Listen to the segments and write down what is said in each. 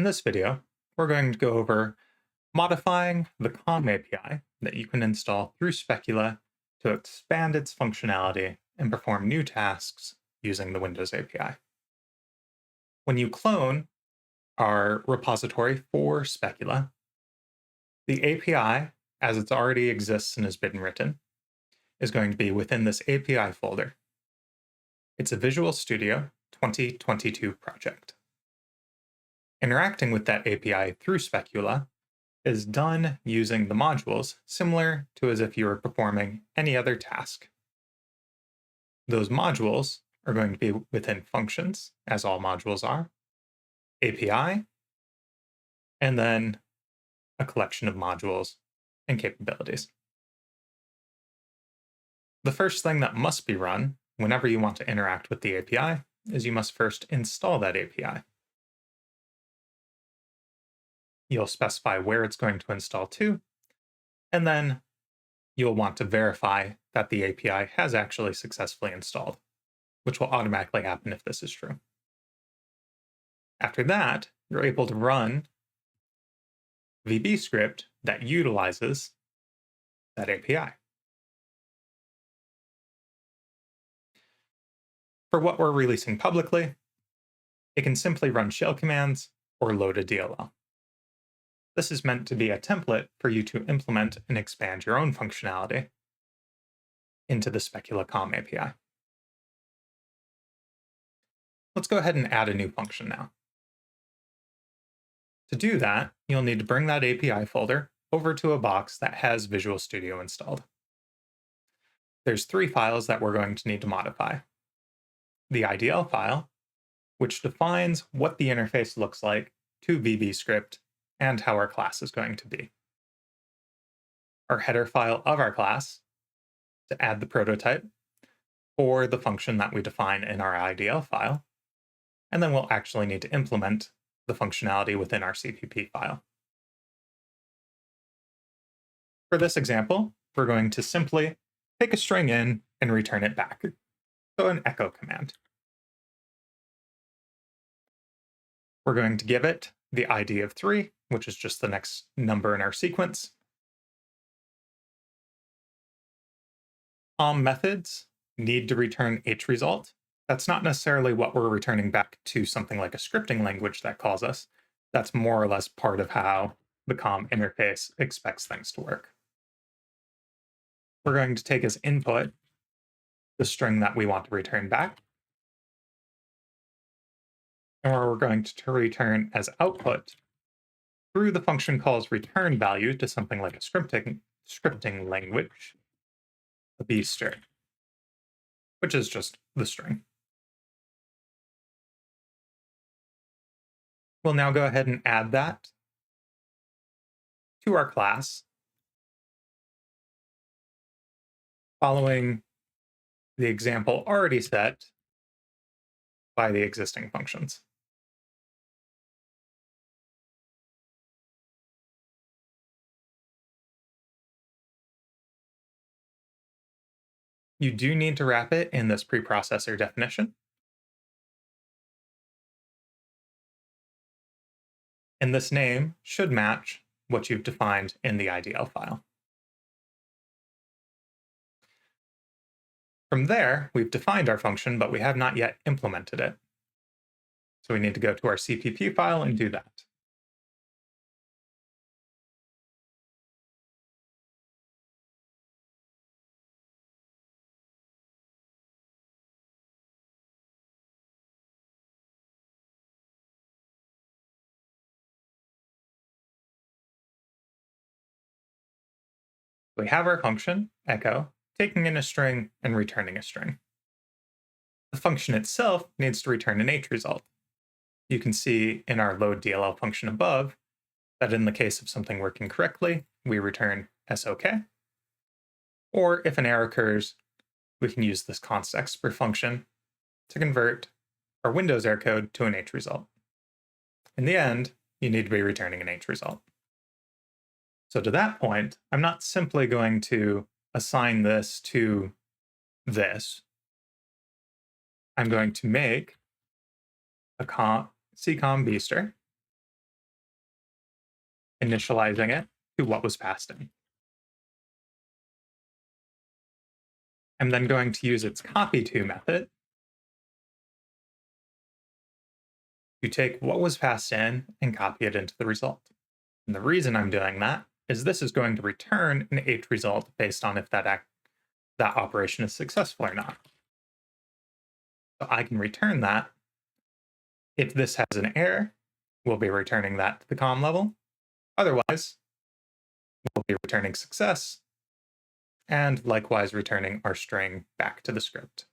this video, we're going to go over modifying the COM API that you can install through Specula to expand its functionality and perform new tasks using the Windows API. When you clone our repository for Specula, the API, as it already exists and has been written, is going to be within this API folder. It's a Visual Studio 2022 project. Interacting with that API through Specula is done using the modules similar to as if you were performing any other task. Those modules are going to be within functions, as all modules are, API, and then a collection of modules and capabilities. The first thing that must be run whenever you want to interact with the API is you must first install that API. You'll specify where it's going to install to, and then you'll want to verify that the API has actually successfully installed, which will automatically happen if this is true. After that, you're able to run VB script that utilizes that API. For what we're releasing publicly, it can simply run shell commands or load a DLL. This is meant to be a template for you to implement and expand your own functionality into the Specula COM API. Let's go ahead and add a new function now. To do that, you'll need to bring that API folder over to a box that has Visual Studio installed. There's 3 files that we're going to need to modify. The IDL file, which defines what the interface looks like to VB script and how our class is going to be. Our header file of our class to add the prototype for the function that we define in our IDL file, and then we'll actually need to implement the functionality within our CPP file. For this example, we're going to simply take a string in and return it back. So an echo command. We're going to give it the ID of 3, which is just the next number in our sequence. Methods need to return hresult. That's not necessarily what we're returning back to something like a scripting language that calls us. That's more or less part of how the COM interface expects things to work. We're going to take as input the string that we want to return back. And we're going to return as output through the function calls return value to something like a scripting language, a B string, which is just the string. We'll now go ahead and add that to our class, following the example already set by the existing functions. You do need to wrap it in this preprocessor definition. And this name should match what you've defined in the IDL file. From there, we've defined our function, but we have not yet implemented it. So we need to go to our CPP file and do that. We have our function, echo, taking in a string and returning a string. The function itself needs to return an hresult. You can see in our load DLL function above that in the case of something working correctly, we return SOK. Or if an error occurs, we can use this constexpr function to convert our Windows error code to an hresult. In the end, you need to be returning an hresult. So to that point, I'm not simply going to assign this to this. I'm going to make a CCOM beaster initializing it to what was passed in. I'm then going to use its copy_to method to take what was passed in and copy it into the result. And the reason I'm doing that is this is going to return an H result based on if that operation is successful or not. So I can return that. If this has an error, we'll be returning that to the COM level. Otherwise, we'll be returning success, and likewise returning our string back to the script.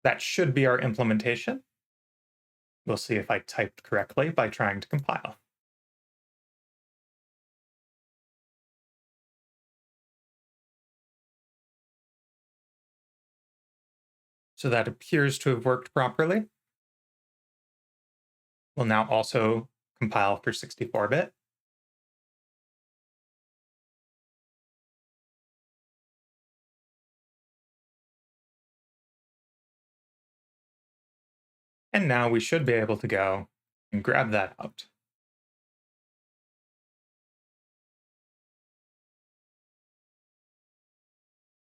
That should be our implementation. We'll see if I typed correctly by trying to compile. So that appears to have worked properly. We'll now also compile for 64-bit. And now we should be able to go and grab that out.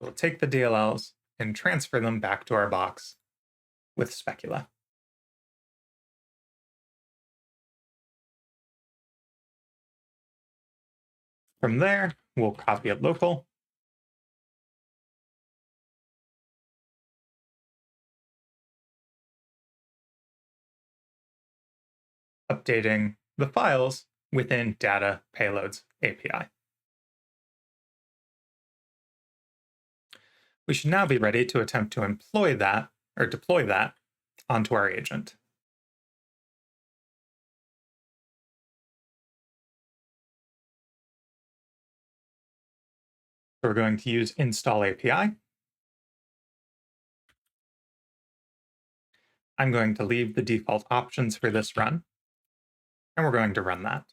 We'll take the DLLs and transfer them back to our box with Specula. From there, we'll copy it local. Updating the files within Data Payloads API. We should now be ready to attempt to deploy that onto our agent. So we're going to use install API. I'm going to leave the default options for this run, and we're going to run that.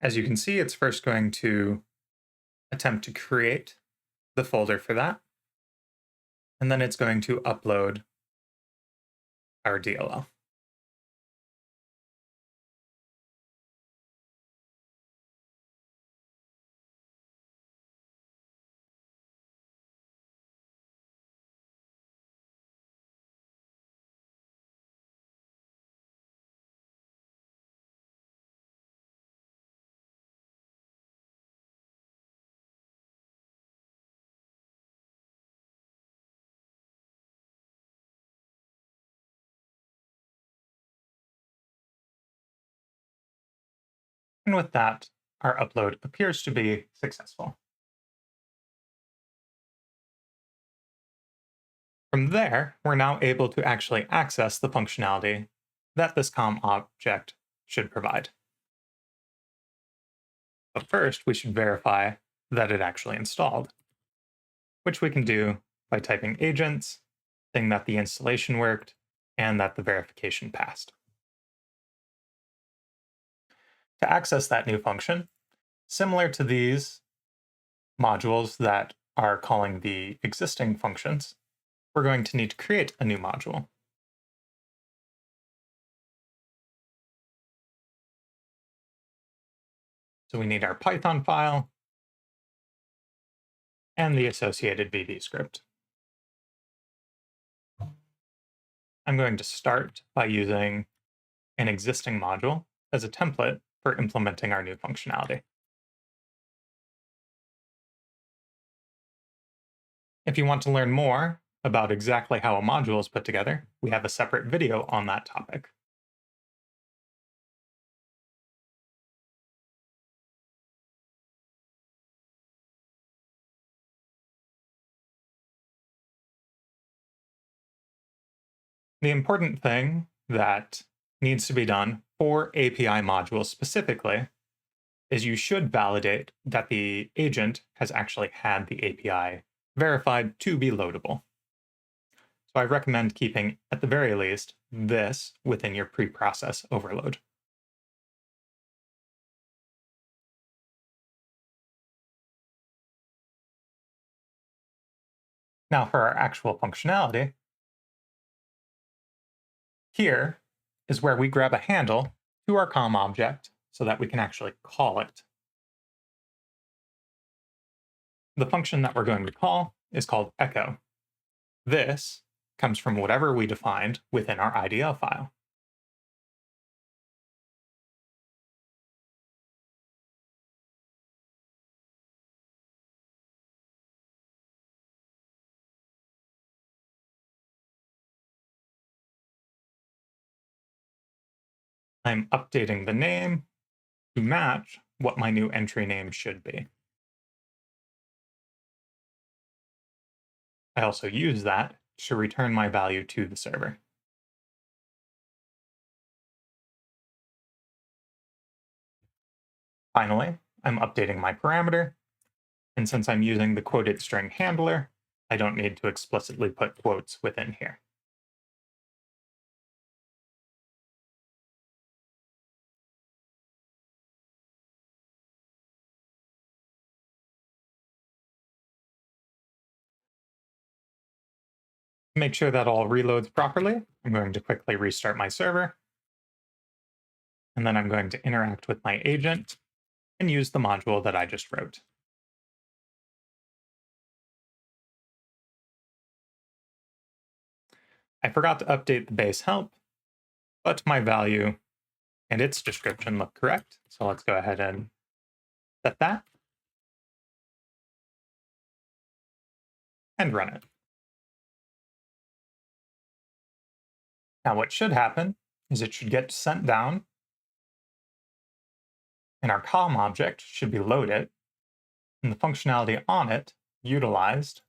As you can see, it's first going to attempt to create the folder for that, and then it's going to upload our DLL. And with that, our upload appears to be successful. From there, we're now able to actually access the functionality that this COM object should provide. But first, we should verify that it actually installed, which we can do by typing agents, saying that the installation worked, and that the verification passed. To access that new function, similar to these modules that are calling the existing functions, we're going to need to create a new module. So we need our Python file and the associated VB script. I'm going to start by using an existing module as a template for implementing our new functionality. If you want to learn more about exactly how a module is put together, we have a separate video on that topic. The important thing that needs to be done for API modules specifically is you should validate that the agent has actually had the API verified to be loadable. So I recommend keeping, at the very least, this within your pre-process overload. Now for our actual functionality, here is where we grab a handle to our COM object so that we can actually call it. The function that we're going to call is called echo. This comes from whatever we defined within our IDL file. I'm updating the name to match what my new entry name should be. I also use that to return my value to the server. Finally, I'm updating my parameter, and since I'm using the quoted string handler, I don't need to explicitly put quotes within here. To make sure that all reloads properly, I'm going to quickly restart my server, and then I'm going to interact with my agent and use the module that I just wrote. I forgot to update the base help, but my value and its description look correct. So let's go ahead and set that and run it. Now what should happen is it should get sent down and our COM object should be loaded and the functionality on it utilized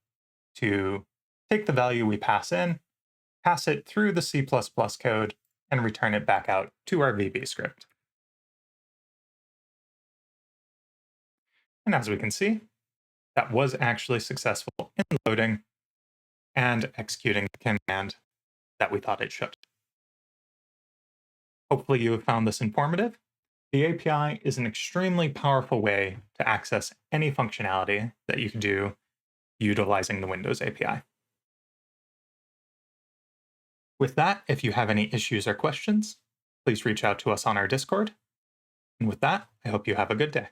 to take the value we pass in, pass it through the C++ code, and return it back out to our VB script. And as we can see, that was actually successful in loading and executing the command that we thought it should. Hopefully you have found this informative. The API is an extremely powerful way to access any functionality that you can do utilizing the Windows API. With that, if you have any issues or questions, please reach out to us on our Discord. And with that, I hope you have a good day.